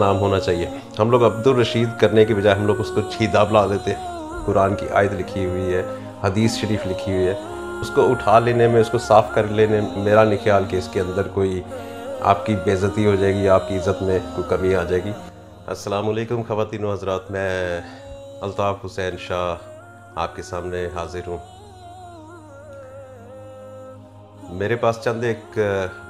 नाम होना चाहिए। हम लोग अब्दुल रशीद करने के बजाय हम लोग उसको छीदा बुला देते। कुरान की आयत लिखी हुई है, हदीस शरीफ लिखी हुई है, उसको उठा लेने में, उसको साफ़ कर लेने में मेरा नहीं ख्याल कि इसके अंदर कोई आपकी बेइज्जती हो जाएगी, आपकी इज़्ज़त में कोई कमी आ जाएगी। अस्सलाम वालेकुम ख़वातीन व हज़रात, मैं अल्ताफ़ हुसैन शाह आपके सामने हाज़िर हूँ। मेरे पास चंद एक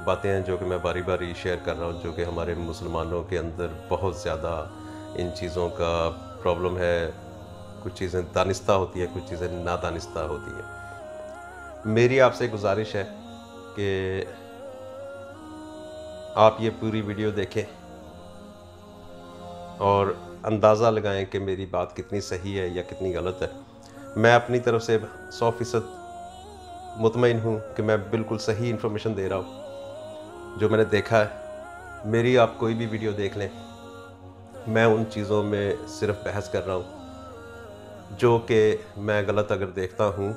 बातें हैं जो कि मैं बारी बारी शेयर कर रहा हूँ, जो कि हमारे मुसलमानों के अंदर बहुत ज़्यादा इन चीज़ों का प्रॉब्लम है। कुछ चीज़ें दानिस्ता होती हैं, कुछ चीज़ें नादानिस्ता होती हैं। मेरी आपसे गुजारिश है कि आप ये पूरी वीडियो देखें और अंदाज़ा लगाएं कि मेरी बात कितनी सही है या कितनी गलत है। मैं अपनी तरफ से 100% मुतमईन हूँ कि मैं बिल्कुल सही इन्फॉर्मेशन दे रहा हूँ जो मैंने देखा है। मेरी आप कोई भी वीडियो देख लें, मैं उन चीज़ों में सिर्फ बहस कर रहा हूँ जो कि मैं गलत अगर देखता हूँ,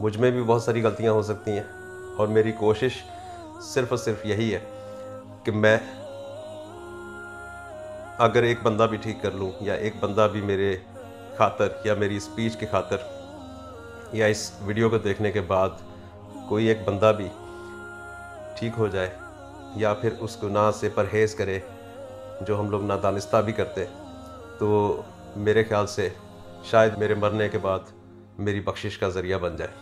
मुझ में भी बहुत सारी गलतियाँ हो सकती हैं, और मेरी कोशिश सिर्फ़ और सिर्फ यही है कि मैं अगर एक बंदा भी ठीक कर लूँ, या एक बंदा भी मेरे खातर या मेरी स्पीच की खातर या इस वीडियो को देखने के बाद कोई एक बंदा भी ठीक हो जाए, या फिर उस गुनाह से परहेज़ करे जो हम लोग नादानिस्ता भी करते, तो मेरे ख़्याल से शायद मेरे मरने के बाद मेरी बख्शिश का ज़रिया बन जाए।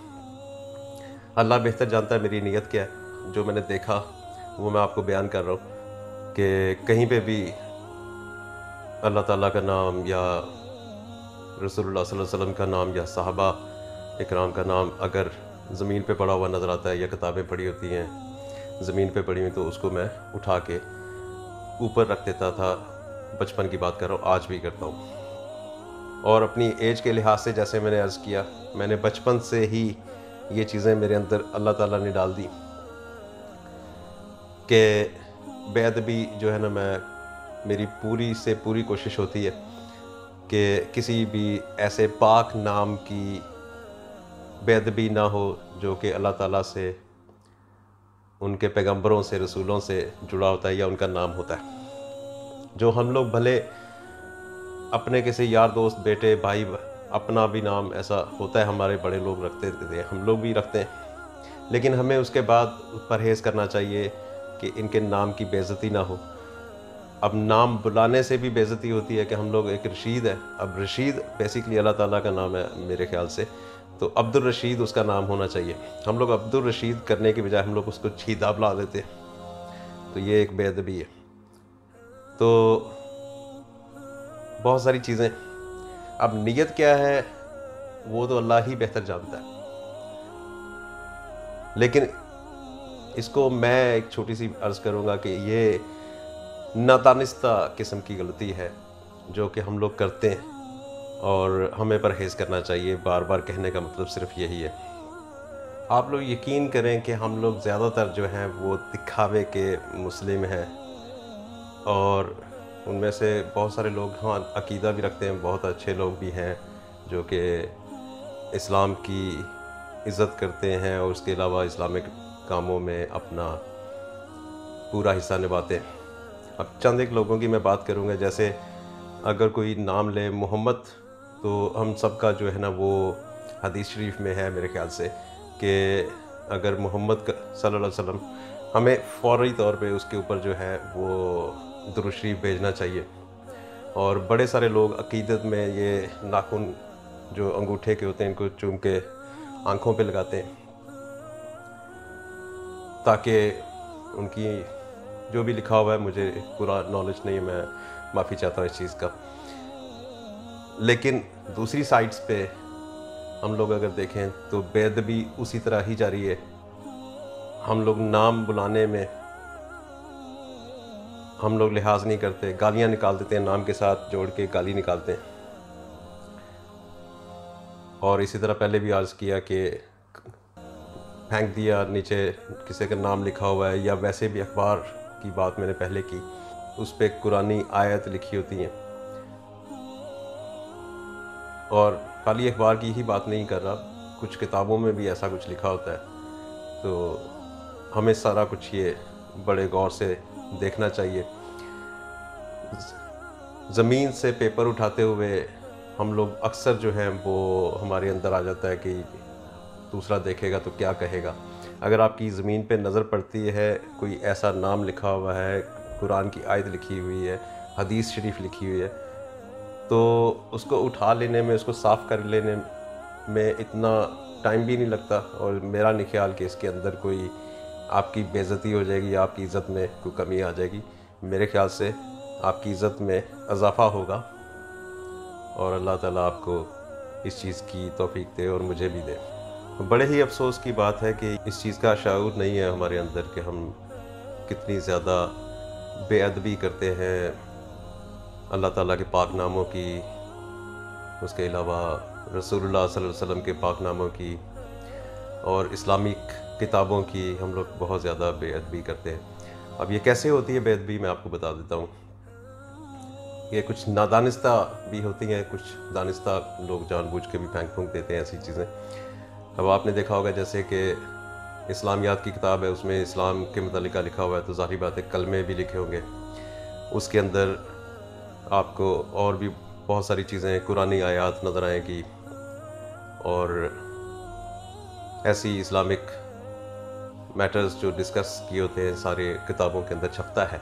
अल्लाह बेहतर जानता है मेरी नीयत क्या है। जो मैंने देखा वो मैं आपको बयान कर रहा हूँ कि कहीं पे भी अल्लाह ताला का नाम या रसूलुल्लाह सल्लल्लाहु अलैहि वसल्लम का नाम या सहाबा इकराम का नाम अगर ज़मीन पे पड़ा हुआ नज़र आता है, या किताबें पड़ी होती हैं ज़मीन पे पड़ी हुई, तो उसको मैं उठा के ऊपर रख देता था। बचपन की बात कर रहा हूँ, आज भी करता हूँ। और अपनी एज के लिहाज से, जैसे मैंने अर्ज़ किया, मैंने बचपन से ही ये चीज़ें मेरे अंदर अल्लाह ताला ने डाल दी कि बेअदबी जो है ना, मेरी पूरी से पूरी कोशिश होती है कि किसी भी ऐसे पाक नाम की बेअदबी ना हो जो कि अल्लाह ताला से, उनके पैगंबरों से, रसूलों से जुड़ा होता है, या उनका नाम होता है। जो हम लोग भले अपने किसी यार दोस्त, बेटे, भाई, अपना भी नाम ऐसा होता है, हमारे बड़े लोग रखते थे, हम लोग भी रखते हैं, लेकिन हमें उसके बाद परहेज़ करना चाहिए कि इनके नाम की बेइज्जती ना हो। अब नाम बुलाने से भी बेइज्जती होती है कि हम लोग, एक रशीद है, अब रशीद बेसिकली अल्लाह ताला का नाम है मेरे ख़्याल से, तो अब्दुल रशीद उसका नाम होना चाहिए। हम लोग अब्दुल रशीद करने के बजाय हम लोग उसको छीदा बुला देते, तो ये एक बेअदबी है। तो बहुत सारी चीज़ें, अब नीयत क्या है वो तो अल्लाह ही बेहतर जानता है, लेकिन इसको मैं एक छोटी सी अर्ज़ करूँगा कि ये नादानिस्ता किस्म की गलती है जो कि हम लोग करते हैं, और हमें परहेज़ करना चाहिए। बार बार कहने का मतलब सिर्फ यही है। आप लोग यकीन करें कि हम लोग ज़्यादातर जो हैं वो दिखावे के मुस्लिम हैं, और उनमें से बहुत सारे लोग हाँ अकीदा भी रखते हैं, बहुत अच्छे लोग भी हैं जो कि इस्लाम की इज़्ज़त करते हैं और उसके अलावा इस्लामिक कामों में अपना पूरा हिस्सा निभाते हैं। अब चंद एक लोगों की मैं बात करूँगा, जैसे अगर कोई नाम ले मोहम्मद, तो हम सब का जो है ना वो हदीस शरीफ में है मेरे ख़्याल से कि अगर मोहम्मद सल्लल्लाहु अलैहि वसल्लम, हमें फ़ौरी तौर पे उसके ऊपर जो है वो दुरूद शरीफ भेजना चाहिए। और बड़े सारे लोग अक़ीदत में ये नाखून जो अंगूठे के होते हैं इनको चूम के आँखों पे लगाते हैं, ताकि उनकी जो भी लिखा हुआ है, मुझे पूरा नॉलेज नहीं है, मैं माफ़ी चाहता हूँ इस चीज़ का। लेकिन दूसरी साइड्स पे हम लोग अगर देखें तो बेअदबी उसी तरह ही जारी है। हम लोग नाम बुलाने में हम लोग लिहाज नहीं करते, गालियाँ निकाल देते हैं, नाम के साथ जोड़ के गाली निकालते हैं। और इसी तरह पहले भी अर्ज़ किया कि फेंक दिया नीचे, किसी का नाम लिखा हुआ है, या वैसे भी अखबार की बात मैंने पहले की, उस पर कुरानी आयत लिखी होती हैं। और खाली अखबार की ही बात नहीं कर रहा, कुछ किताबों में भी ऐसा कुछ लिखा होता है। तो हमें सारा कुछ ये बड़े गौर से देखना चाहिए। ज़मीन से पेपर उठाते हुए हम लोग अक्सर जो हैं वो हमारे अंदर आ जाता है कि दूसरा देखेगा तो क्या कहेगा। अगर आपकी ज़मीन पे नज़र पड़ती है, कोई ऐसा नाम लिखा हुआ है, कुरान की आयत लिखी हुई है, हदीस शरीफ लिखी हुई है, तो उसको उठा लेने में, उसको साफ़ कर लेने में इतना टाइम भी नहीं लगता। और मेरा नहीं ख्याल कि इसके अंदर कोई आपकी बेइज्जती हो जाएगी या आपकी इज़्ज़त में कोई कमी आ जाएगी। मेरे ख्याल से आपकी इज़्ज़त में इजाफ़ा होगा और अल्लाह ताला आपको इस चीज़ की तौफ़ीक दे और मुझे भी दे। बड़े ही अफ़सोस की बात है कि इस चीज़ का शऊर नहीं है हमारे अंदर कि हम कितनी ज़्यादा बेअदबी करते हैं अल्लाह ताला के पाक नामों की, उसके अलावा रसूलुल्लाह सल्लल्लाहु अलैहि वसल्लम के पाक नामों की और इस्लामिक किताबों की हम लोग बहुत ज़्यादा बेअदबी करते हैं। अब ये कैसे होती है बेअदबी, मैं आपको बता देता हूँ। ये कुछ नादानिस्ता भी होती हैं, कुछ दानिस्ता लोग जानबूझ के भी फेंक फूंक देते हैं ऐसी चीज़ें। अब आपने देखा होगा जैसे कि इस्लामियात की किताब है, उसमें इस्लाम के मुतालिका लिखा हुआ है, तो ज़ाहिर बात है कलमे भी लिखे होंगे। उसके अंदर आपको और भी बहुत सारी चीज़ें, कुरानी आयात नज़र आएंगी और ऐसी इस्लामिक मैटर्स जो डिस्कस किए होते हैं सारे किताबों के अंदर छपता है।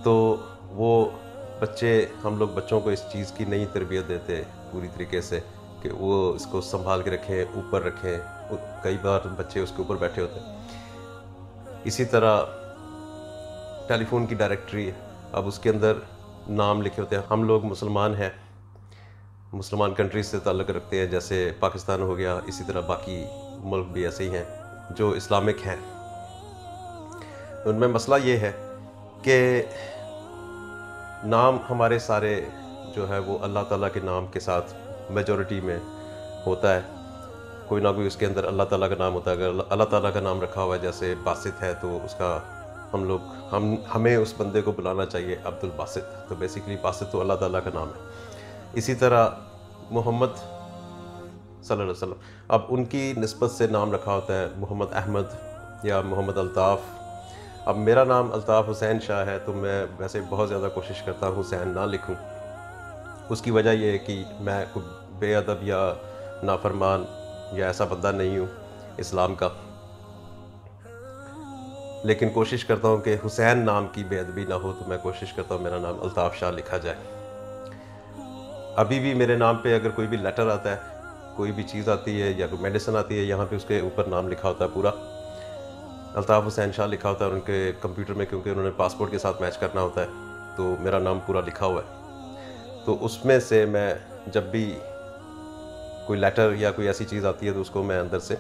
तो वो बच्चे, हम लोग बच्चों को इस चीज़ की नहीं तरबियत देते पूरी तरीके से कि वो इसको संभाल के रखें, ऊपर रखें। कई बार बच्चे उसके ऊपर बैठे होते हैं। इसी तरह टेलीफोन की डायरेक्टरी, अब उसके अंदर नाम लिखे होते हैं। हम लोग मुसलमान हैं, मुसलमान कंट्रीज से ताल्लुक़ रखते हैं, जैसे पाकिस्तान हो गया, इसी तरह बाकी मुल्क भी ऐसे ही हैं जो इस्लामिक हैं। उनमें मसला ये है कि नाम हमारे सारे जो है वो अल्लाह ताला के नाम के साथ मेजॉरिटी में होता है। कोई ना कोई उसके अंदर अल्लाह ताला का नाम होता है। अगर अल्लाह ताला का नाम रखा हुआ है, जैसे बासित है, तो उसका हमें उस बंदे को बुलाना चाहिए अब्दुल बासित। तो बेसिकली बासित तो अल्लाह ताला का नाम है। इसी तरह मोहम्मद सल्लल्लाहु अलैहि वसल्लम, अब उनकी निस्बत से नाम रखा होता है मोहम्मद अहमद या मोहम्मद अल्ताफ़। अब मेरा नाम अल्ताफ़ हुसैन शाह है, तो मैं वैसे बहुत ज़्यादा कोशिश करता हूँ हुसैन ना लिखूँ। उसकी वजह यह है कि मैं कोई बेअदब या नाफरमान या ऐसा बंदा नहीं हूँ इस्लाम का, लेकिन कोशिश करता हूँ कि हुसैन नाम की बेअदबी ना हो, तो मैं कोशिश करता हूँ मेरा नाम अल्ताफ़ शाह लिखा जाए। अभी भी मेरे नाम पे अगर कोई भी लेटर आता है, कोई भी चीज़ आती है या कोई मेडिसिन आती है, यहाँ पे उसके ऊपर नाम लिखा होता है पूरा अल्ताफ़ हुसैन शाह लिखा होता है। उनके कंप्यूटर में, क्योंकि उन्होंने पासपोर्ट के साथ मैच करना होता है, तो मेरा नाम पूरा लिखा हुआ है। तो उसमें से मैं जब भी कोई लेटर या कोई ऐसी चीज़ आती है, तो उसको मैं अंदर से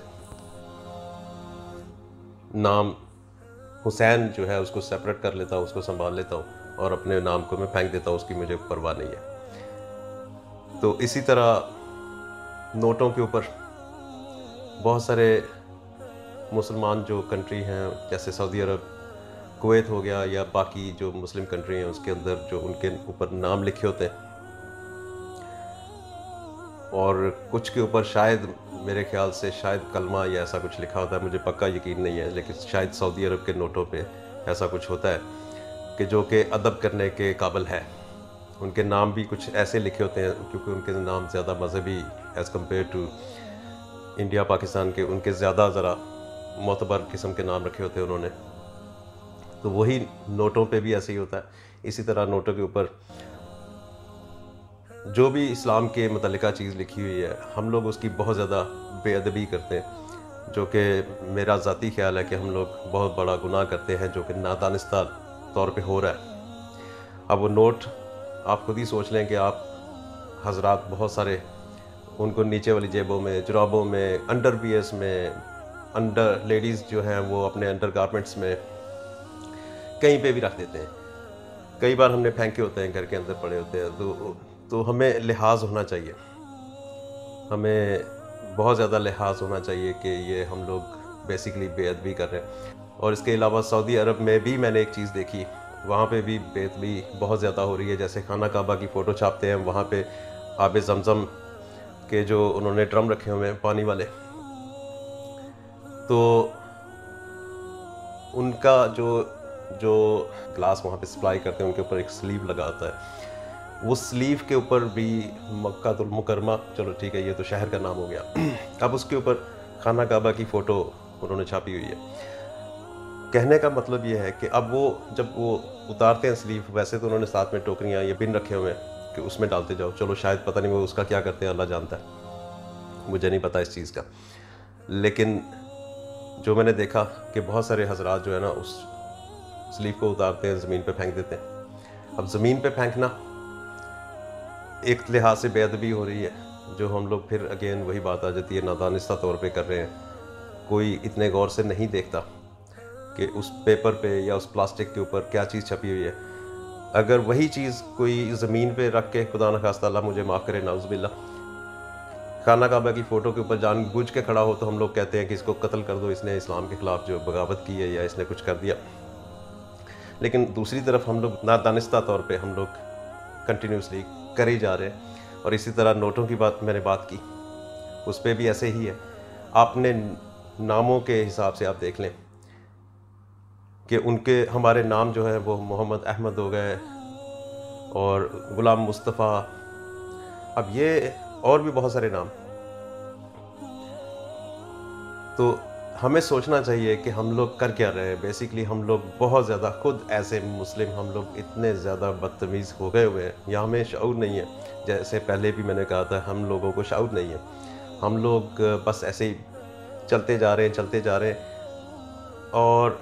नाम हुसैन जो है उसको सेपरेट कर लेता हूँ, उसको संभाल लेता हूँ और अपने नाम को मैं फेंक देता हूँ, उसकी मुझे परवाह नहीं है। तो इसी तरह नोटों के ऊपर बहुत सारे मुसलमान जो कंट्री हैं, जैसे सऊदी अरब, कुवैत हो गया, या बाकी जो मुस्लिम कंट्री हैं, उसके अंदर जो उनके ऊपर नाम लिखे होते हैं, और कुछ के ऊपर शायद मेरे ख्याल से शायद कलमा या ऐसा कुछ लिखा होता है, मुझे पक्का यकीन नहीं है, लेकिन शायद सऊदी अरब के नोटों पे ऐसा कुछ होता है कि जो कि अदब करने के काबिल है। उनके नाम भी कुछ ऐसे लिखे होते हैं, क्योंकि उनके नाम ज़्यादा मजहबी as compared to India Pakistan के, उनके ज़्यादा ज़रा मोतबर किस्म के नाम रखे होते हैं उन्होंने। तो वही नोटों पे भी ऐसे ही होता है। इसी तरह नोटों के ऊपर जो भी इस्लाम के मुतल्लिका चीज़ लिखी हुई है, हम लोग उसकी बहुत ज़्यादा बेअदबी करते हैं, जो कि मेरा ज़ाती ख्याल है कि हम लोग बहुत बड़ा गुनाह करते हैं, जो कि नादानिस्ता तौर पे हो रहा है। अब वो नोट आप खुद ही सोच लें कि आप हजरात बहुत सारे उनको नीचे वाली जेबों में, जुराबों में, अंडर वियर्स में, अंडर लेडीज़ जो हैं वो अपने अंडर गारमेंट्स में कहीं पे भी रख देते हैं। कई बार हमने फेंके होते हैं, घर के अंदर पड़े होते हैं। तो हमें लिहाज होना चाहिए, हमें बहुत ज़्यादा लिहाज होना चाहिए कि ये हम लोग बेसिकली बेअदबी कर रहे हैं। और इसके अलावा सऊदी अरब में भी मैंने एक चीज़ देखी, वहाँ पे भी बेअदबी बहुत ज़्यादा हो रही है। जैसे खाना काबा की फ़ोटो छापते हैं, वहाँ पे आब ज़मज़म के जो उन्होंने ड्रम रखे हुए हैं पानी वाले, तो उनका जो जो ग्लास वहाँ पे सप्लाई करते हैं उनके ऊपर एक स्लीव लगा होता है, वो स्लीव के ऊपर भी मक्कातुल मुकरमा, चलो ठीक है ये तो शहर का नाम हो गया, अब उसके ऊपर खाना काबा की फ़ोटो उन्होंने छापी हुई है। कहने का मतलब ये है कि अब वो जब वो उतारते हैं स्लीव, वैसे तो उन्होंने साथ में टोकरियाँ या बिन रखे हुए हैं कि उसमें डालते जाओ, चलो शायद पता नहीं वो उसका क्या करते हैं, अल्लाह जानता है, मुझे नहीं पता इस चीज़ का। लेकिन जो मैंने देखा कि बहुत सारे हजरात जो है ना उस स्लीव को उतारते हैं, ज़मीन पे फेंक देते हैं। अब ज़मीन पे फेंकना एक लिहाज से बेअदबी हो रही है, जो हम लोग फिर अगेन वही बात आ जाती है, नादानिस्ता तौर पे कर रहे हैं। कोई इतने गौर से नहीं देखता कि उस पेपर पे या उस प्लास्टिक के ऊपर क्या चीज़ छपी हुई है। अगर वही चीज़ कोई ज़मीन पे रख के, खुदा न खास्ता अल्लाह मुझे माफ़ करे, नाउज़ुबिल्लाह, खाना काबा की फ़ोटो के ऊपर जानबूझ के खड़ा हो, तो हम लोग कहते हैं कि इसको कत्ल कर दो, इसने इस्लाम के ख़िलाफ़ जो बगावत की है या इसने कुछ कर दिया। लेकिन दूसरी तरफ हम लोग नादानिस्ता तौर पे हम लोग कंटिन्यूसली कर ही जा रहे हैं। और इसी तरह नोटों की मैंने बात की, उस पर भी ऐसे ही है। आपने नामों के हिसाब से आप देख लें कि उनके हमारे नाम जो है वो मोहम्मद अहमद हो गए और गुलाम मुस्तफ़ा, अब ये और भी बहुत सारे नाम। तो हमें सोचना चाहिए कि हम लोग कर क्या रहे हैं। बेसिकली हम लोग बहुत ज़्यादा खुद ऐसे मुस्लिम हम लोग इतने ज़्यादा बदतमीज़ हो गए हुए हैं, या हमें शऊर नहीं है। जैसे पहले भी मैंने कहा था, हम लोगों को शऊर नहीं है, हम लोग बस ऐसे ही चलते जा रहे हैं और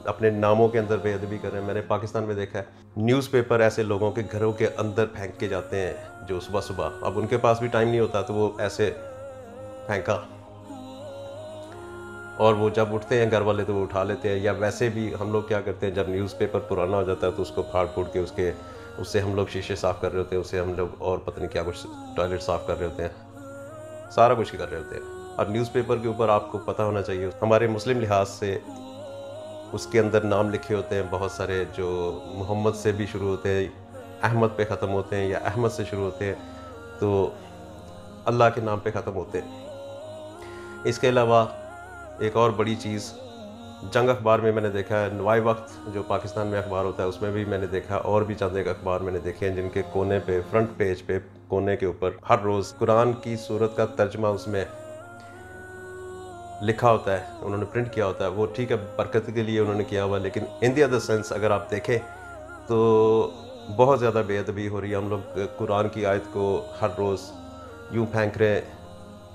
अपने नामों के अंदर बेअदबी कर रहे हैं। मैंने पाकिस्तान में देखा है, न्यूज़पेपर ऐसे लोगों के घरों के अंदर फेंक के जाते हैं जो सुबह सुबह, अब उनके पास भी टाइम नहीं होता तो वो ऐसे फेंका, और वो जब उठते हैं घर वाले तो वो उठा लेते हैं। या वैसे भी हम लोग क्या करते हैं, जब न्यूज़पेपर पुराना हो जाता है तो उसको फाड़ फूड़ के उससे हम लोग शीशे साफ़ कर रहे होते हैं, उससे हम लोग और पता नहीं क्या कुछ टॉयलेट साफ़ कर रहे होते हैं, सारा कुछ कर रहे होते हैं। और न्यूज़पेपर के ऊपर आपको पता होना चाहिए, हमारे मुस्लिम लिहाज से उसके अंदर नाम लिखे होते हैं बहुत सारे, जो मोहम्मद से भी शुरू होते हैं, अहमद पे ख़त्म होते हैं, या अहमद से शुरू होते हैं तो अल्लाह के नाम पे ख़त्म होते हैं। इसके अलावा एक और बड़ी चीज़, जंग अखबार में मैंने देखा है, नवाए वक्त जो पाकिस्तान में अखबार होता है उसमें भी मैंने देखा, और भी चंद एक अखबार मैंने देखे हैं जिनके कोने पे, फ्रंट पेज पे कोने के ऊपर हर रोज़ कुरान की सूरत का तर्जमा उसमें लिखा होता है, उन्होंने प्रिंट किया होता है। वो ठीक है, बरकत के लिए उन्होंने किया हुआ, लेकिन इन दी अदर सेंस अगर आप देखें तो बहुत ज़्यादा बेअदबी हो रही है। हम लोग कुरान की आयत को हर रोज़ यूँ फेंक रहे हैं,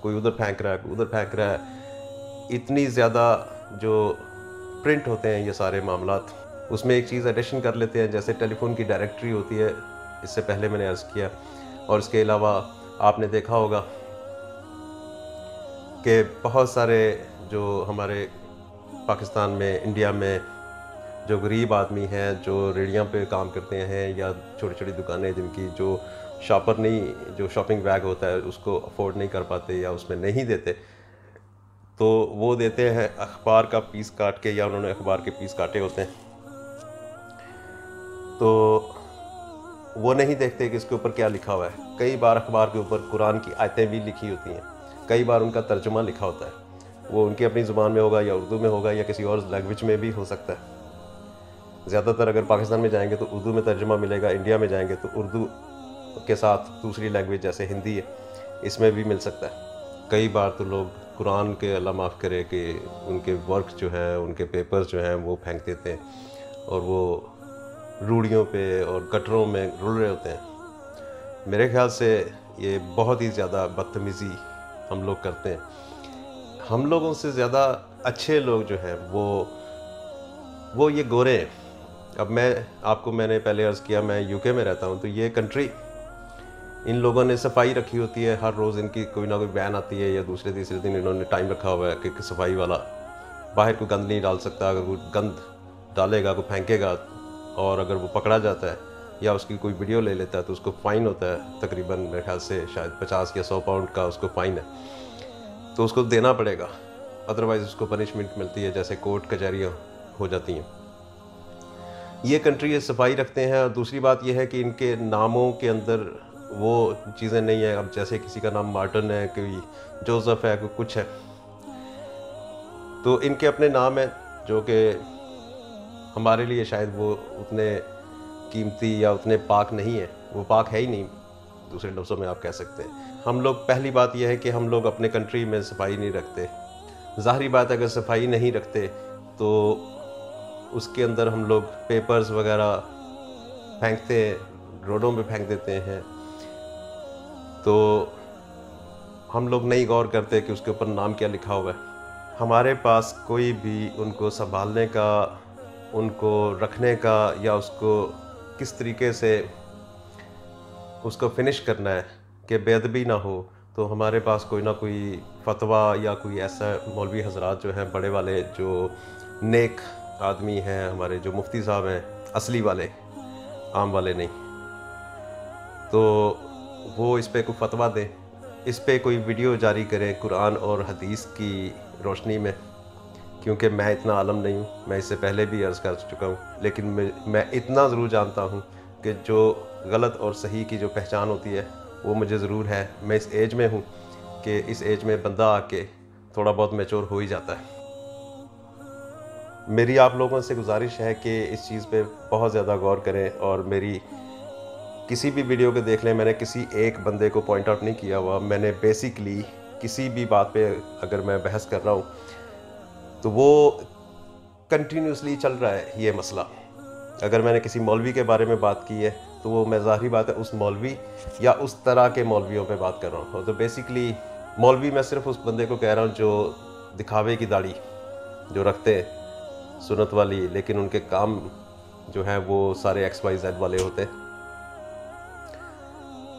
कोई उधर फेंक रहा है, कोई उधर फेंक रहा है। इतनी ज़्यादा जो प्रिंट होते हैं ये सारे मामलात, उसमें एक चीज़ एडिशन कर लेते हैं, जैसे टेलीफोन की डायरेक्टरी होती है, इससे पहले मैंने अर्ज़ किया। और इसके अलावा आपने देखा होगा कि बहुत सारे जो हमारे पाकिस्तान में, इंडिया में जो गरीब आदमी हैं, जो रेहड़ियाँ पे काम करते हैं या छोटी छोटी दुकानें जिनकी जो शॉपर नहीं, जो शॉपिंग बैग होता है उसको अफोर्ड नहीं कर पाते या उसमें नहीं देते, तो वो देते हैं अखबार का पीस काट के, या उन्होंने अखबार के पीस काटे होते हैं, तो वो नहीं देखते कि इसके ऊपर क्या लिखा हुआ है। कई बार अखबार के ऊपर कुरान की आयतें भी लिखी होती हैं, कई बार उनका तर्जुमा लिखा होता है, वो उनकी अपनी ज़ुबान में होगा या उर्दू में होगा या किसी और लैंग्वेज में भी हो सकता है। ज़्यादातर अगर पाकिस्तान में जाएंगे तो उर्दू में तर्जुमा मिलेगा, इंडिया में जाएंगे तो उर्दू के साथ दूसरी लैंग्वेज जैसे हिंदी है इसमें भी मिल सकता है। कई बार तो लोग कुरान के, अल्लाह माफ़ करे, कि उनके वर्क जो हैं, उनके पेपर्स जो हैं वो फेंक देते हैं और वो रूढ़ियों पे और गटरों में रुल रहे होते हैं। मेरे ख्याल से ये बहुत ही ज़्यादा बदतमीज़ी हम लोग करते हैं। हम लोगों से ज़्यादा अच्छे लोग जो हैं वो ये गोरे हैं। अब मैंने पहले अर्ज़ किया, मैं यूके में रहता हूँ, तो ये कंट्री, इन लोगों ने सफाई रखी होती है, हर रोज़ इनकी कोई ना कोई बैन आती है, या दूसरे तीसरे दिन इन्होंने टाइम रखा हुआ है कि सफाई वाला बाहर कोई गंद नहीं डाल सकता। अगर कोई गंद डालेगा, कोई फेंकेगा, और अगर वो पकड़ा जाता है या उसकी कोई वीडियो ले लेता है तो उसको फ़ाइन होता है, तकरीबन मेरे ख्याल से शायद 50 या 100 पाउंड का उसको फ़ाइन है, तो उसको देना पड़ेगा, अदरवाइज़ उसको पनिशमेंट मिलती है, जैसे कोर्ट कचहरियाँ हो जाती हैं। ये कंट्री ये सफाई रखते हैं। और दूसरी बात यह है कि इनके नामों के अंदर वो चीज़ें नहीं है। अब जैसे किसी का नाम मार्टिन है, कोई जोसेफ है, कोई कुछ है, तो इनके अपने नाम हैं जो कि हमारे लिए शायद वो उतने कीमती या उतने पाक नहीं है, वो पाक है ही नहीं, दूसरे लफ्ज़ों में आप कह सकते हैं। हम लोग, पहली बात यह है कि हम लोग अपने कंट्री में सफाई नहीं रखते। ज़ाहिरी बात है, अगर सफाई नहीं रखते तो उसके अंदर हम लोग पेपर्स वगैरह फेंकते हैं, रोडों पे फेंक देते हैं, तो हम लोग नहीं गौर करते कि उसके ऊपर नाम क्या लिखा हुआ है। हमारे पास कोई भी उनको संभालने का, उनको रखने का या उसको किस तरीके से उसको फिनिश करना है कि बेअदबी ना हो, तो हमारे पास कोई ना कोई फतवा या कोई ऐसा मौलवी हजरात जो हैं बड़े वाले, जो नेक आदमी हैं, हमारे जो मुफ्ती साहब हैं, असली वाले, आम वाले नहीं, तो वो इस पे कोई फतवा दें, इस पे कोई वीडियो जारी करें कुरान और हदीस की रोशनी में। क्योंकि मैं इतना आलम नहीं हूँ, मैं इससे पहले भी अर्ज़ कर चुका हूँ, लेकिन मैं इतना ज़रूर जानता हूँ कि जो गलत और सही की जो पहचान होती है वो मुझे ज़रूर है। मैं इस एज में हूँ कि इस एज में बंदा आके थोड़ा बहुत मैच्योर हो ही जाता है। मेरी आप लोगों से गुजारिश है कि इस चीज़ पे बहुत ज़्यादा गौर करें और मेरी किसी भी वीडियो को देख लें। मैंने किसी एक बंदे को पॉइंट आउट नहीं किया हुआ, मैंने बेसिकली किसी भी बात पे अगर मैं बहस कर रहा हूँ तो वो कंटिन्यूसली चल रहा है ये मसला। अगर मैंने किसी मौलवी के बारे में बात की है तो वो मैं ज़ाहिरी बात है उस मौलवी या उस तरह के मौलवियों पे बात कर रहा हूँ। तो बेसिकली मौलवी मैं सिर्फ उस बंदे को कह रहा हूँ जो दिखावे की दाढ़ी जो रखते हैं सुन्नत वाली, लेकिन उनके काम जो है वो सारे XYZ वाले होते हैं।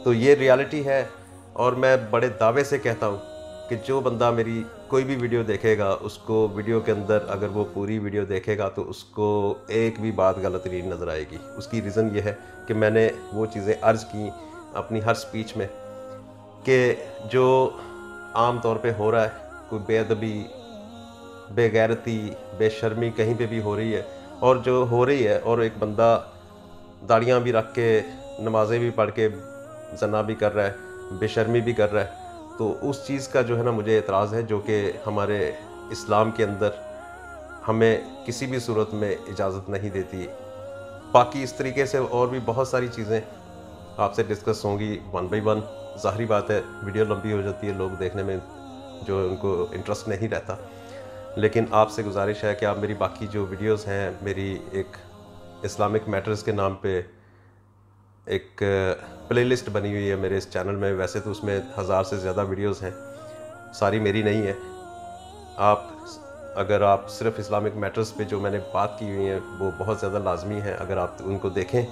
तो ये रियलिटी है और मैं बड़े दावे से कहता हूँ कि जो बंदा मेरी कोई भी वीडियो देखेगा, उसको वीडियो के अंदर अगर वो पूरी वीडियो देखेगा तो उसको एक भी बात गलत नहीं नज़र आएगी। उसकी रीज़न ये है कि मैंने वो चीज़ें अर्ज़ की अपनी हर स्पीच में कि जो आम तौर पे हो रहा है, कोई बेअदबी, बेगैरती, बेशर्मी कहीं पे भी हो रही है, और जो हो रही है और एक बंदा दाढ़ियाँ भी रख के, नमाज़ें भी पढ़ के ज़ना भी कर रहा है, बेशर्मी भी कर रहा है, तो उस चीज़ का जो है ना मुझे एतराज़ है, जो कि हमारे इस्लाम के अंदर हमें किसी भी सूरत में इजाज़त नहीं देती। बाकी इस तरीके से और भी बहुत सारी चीज़ें आपसे डिस्कस होंगी वन बाई वन। ज़ाहिरी बात है वीडियो लंबी हो जाती है, लोग देखने में जो उनको इंटरेस्ट नहीं रहता, लेकिन आपसे गुजारिश है कि आप मेरी बाकी जो वीडियोस हैं, मेरी एक इस्लामिक मैटर्स के नाम पे एक प्लेलिस्ट बनी हुई है मेरे इस चैनल में। वैसे तो उसमें 1000 से ज़्यादा वीडियोस हैं, सारी मेरी नहीं है। अगर आप सिर्फ इस्लामिक मैटर्स पे जो मैंने बात की हुई है वो बहुत ज़्यादा लाजमी है, अगर आप उनको देखें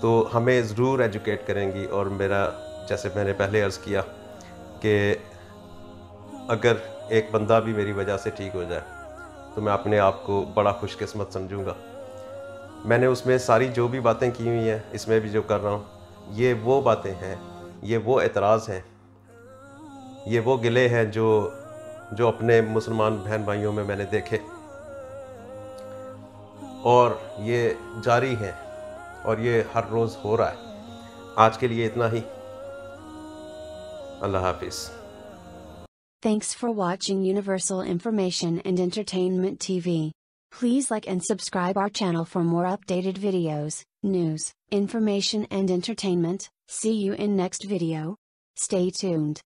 तो हमें ज़रूर एजुकेट करेंगी। और मेरा, जैसे मैंने पहले अर्ज़ किया कि अगर एक बंदा भी मेरी वजह से ठीक हो जाए तो मैं अपने आप को बड़ा खुशकिस्मत समझूंगा। मैंने उसमें सारी जो भी बातें की हुई हैं, इसमें भी जो कर रहा हूँ, ये वो बातें हैं, ये वो एतराज़ हैं, ये वो गिले हैं जो अपने मुसलमान बहन भाइयों में मैंने देखे, और ये जारी हैं और ये हर रोज़ हो रहा है। आज के लिए इतना ही। अल्लाह हाफिज़। Thanks for watching Universal Information and Entertainment TV. Please like and subscribe our channel for more updated videos, news, information and entertainment. See you in next video. Stay tuned.